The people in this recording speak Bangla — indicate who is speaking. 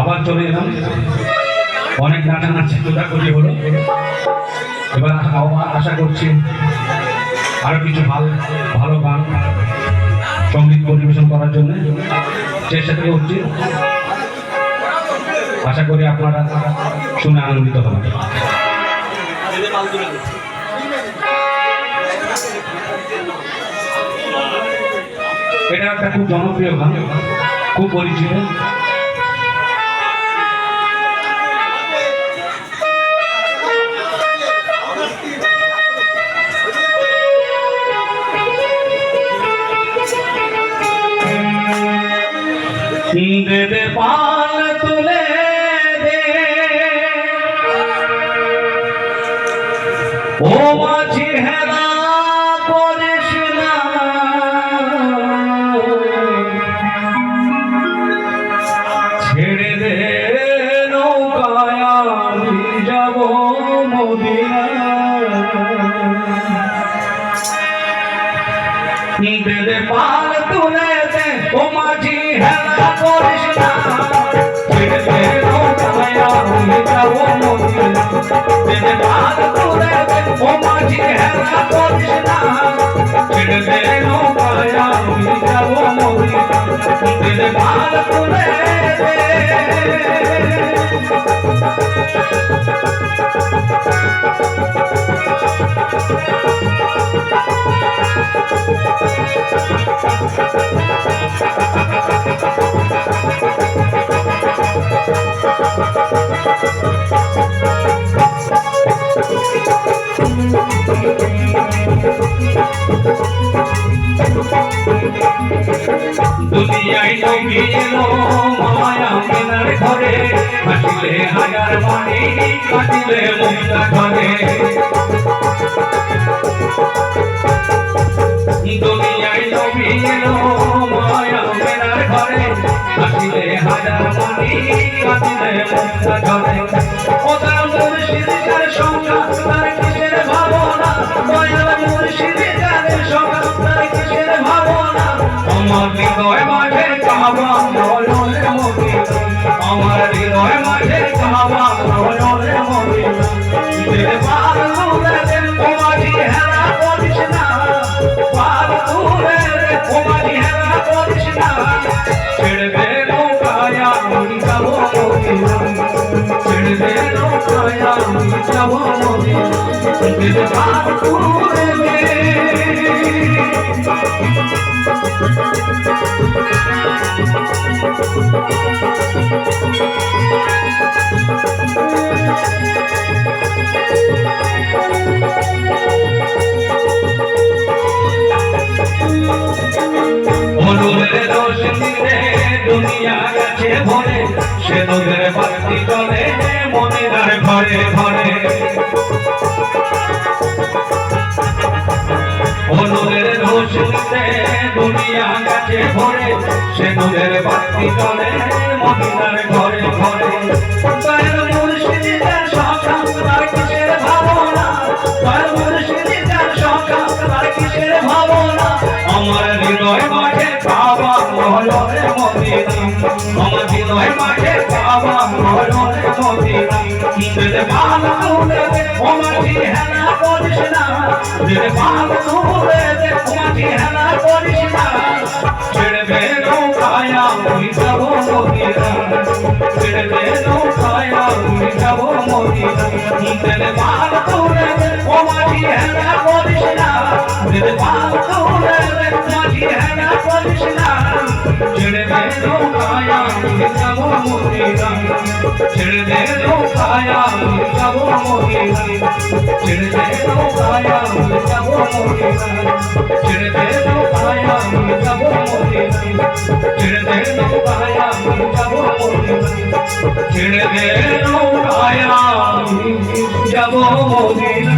Speaker 1: আবার চলে এলাম, অনেক নাচানাচি কোথাকুটি হলো। এবার আশা করছি আরো কিছু ভালো ভালো গান সঙ্গীত পরিবেশন করার জন্য চেষ্টা করছি। আশা করি আপনারা শুনে আনন্দিত হবেন। এটা একটা খুব জনপ্রিয় গান, খুব পরিচিত। দে পাল তুলে দে ও মাঝি হেলা করিস না, ছেড়ে দে নৌকায় আমি যাব মদিনা। দে পাল তুলে দে ও মাঝি হেলা করিস না, ছেড়ে দে নৌকায় আমি যাব মদিনা। দে পাল তুলে দে ও মাঝি হেলা করিস না, ছেড়ে দে নৌকায় আমি যাব মদিনা। দে পাল তুলে দে দুনিয়ায় নবী এলো মায়া কেনার ঘরে, হাসিলে হাজার বাণী কাটিলে মুক্তা ঘরে। দুনিয়ায় নবী এলো মায়া কেনার ঘরে, হাসিলে হাজার বাণী কাটিলে মুক্তা ঘরে। ওদের মুর্শিদ যার সংখ্যা তার কিসের ভাবনা, দয়াল মুর্শিদ যার সংখ্যা তার কিসের ভাবনা। আমার হৃদয় মাঝে কাবা নয়নের মদিনা, আমার হৃদয় মাঝে কাবা নয়নের মদিনা। দে পাল তুলে দে ও মাঝি হেলা করিস না, পাল তুলে দে ও মাঝি হেলা করিস না, ছেড়ে দে নৌকায় আমি যাব মদিনা। ছেড়ে দে নৌকায় আমি যাব মদিনা। দে পাল তুলে দে অনুরের রোশনি রে দুনিয়া গেছে ভরে, সে নূরের বাতি জ্বলে মদিনার ঘরে ঘরে। অনুরের রোশনি রে দুনিয়া গেছে ভরে, সে নূরের বাতি জ্বলে মদিনার ঘরে ঘরে। দয়াল মুর্শিদ যার সংখ্যা তার কিসের ভাবনা, দয়াল মুর্শিদ যার সংখ্যা তার কিসের ভাবনা। আমার হৃদয় মাঝে কাবা নয়নের মদিনা, আমার হৃদয় মাঝে কাবা নয়নের মদিনা। দে পাল তুলে দে ও মাঝি হেলা করিস না, দে পাল তুলে দে ও মাঝি হেলা করিস না, ছেড়ে দে নৌকায় আমি যাব মদিনা। ছেড়ে দে নৌকায় আমি যাব মদিনা। দে পাল তুলে দে ও মাঝি হেলা করিস না, দে পাল তুলে দে ও মাঝি হেলা করিস না, ছেড়ে দে নৌকায় আমি যাব মদিনা। ছেড়ে দে নৌকায় আমি যাব মদিনা। ছেড়ে দে নৌকায় আমি যাব মদিনা। ছেড়ে দে নৌকায় আমি যাব মদিনা। ছেড়ে দে নৌকায় আমি যাব মদিনা। ছেড়ে দে নৌকায় আমি যাব মদিনা।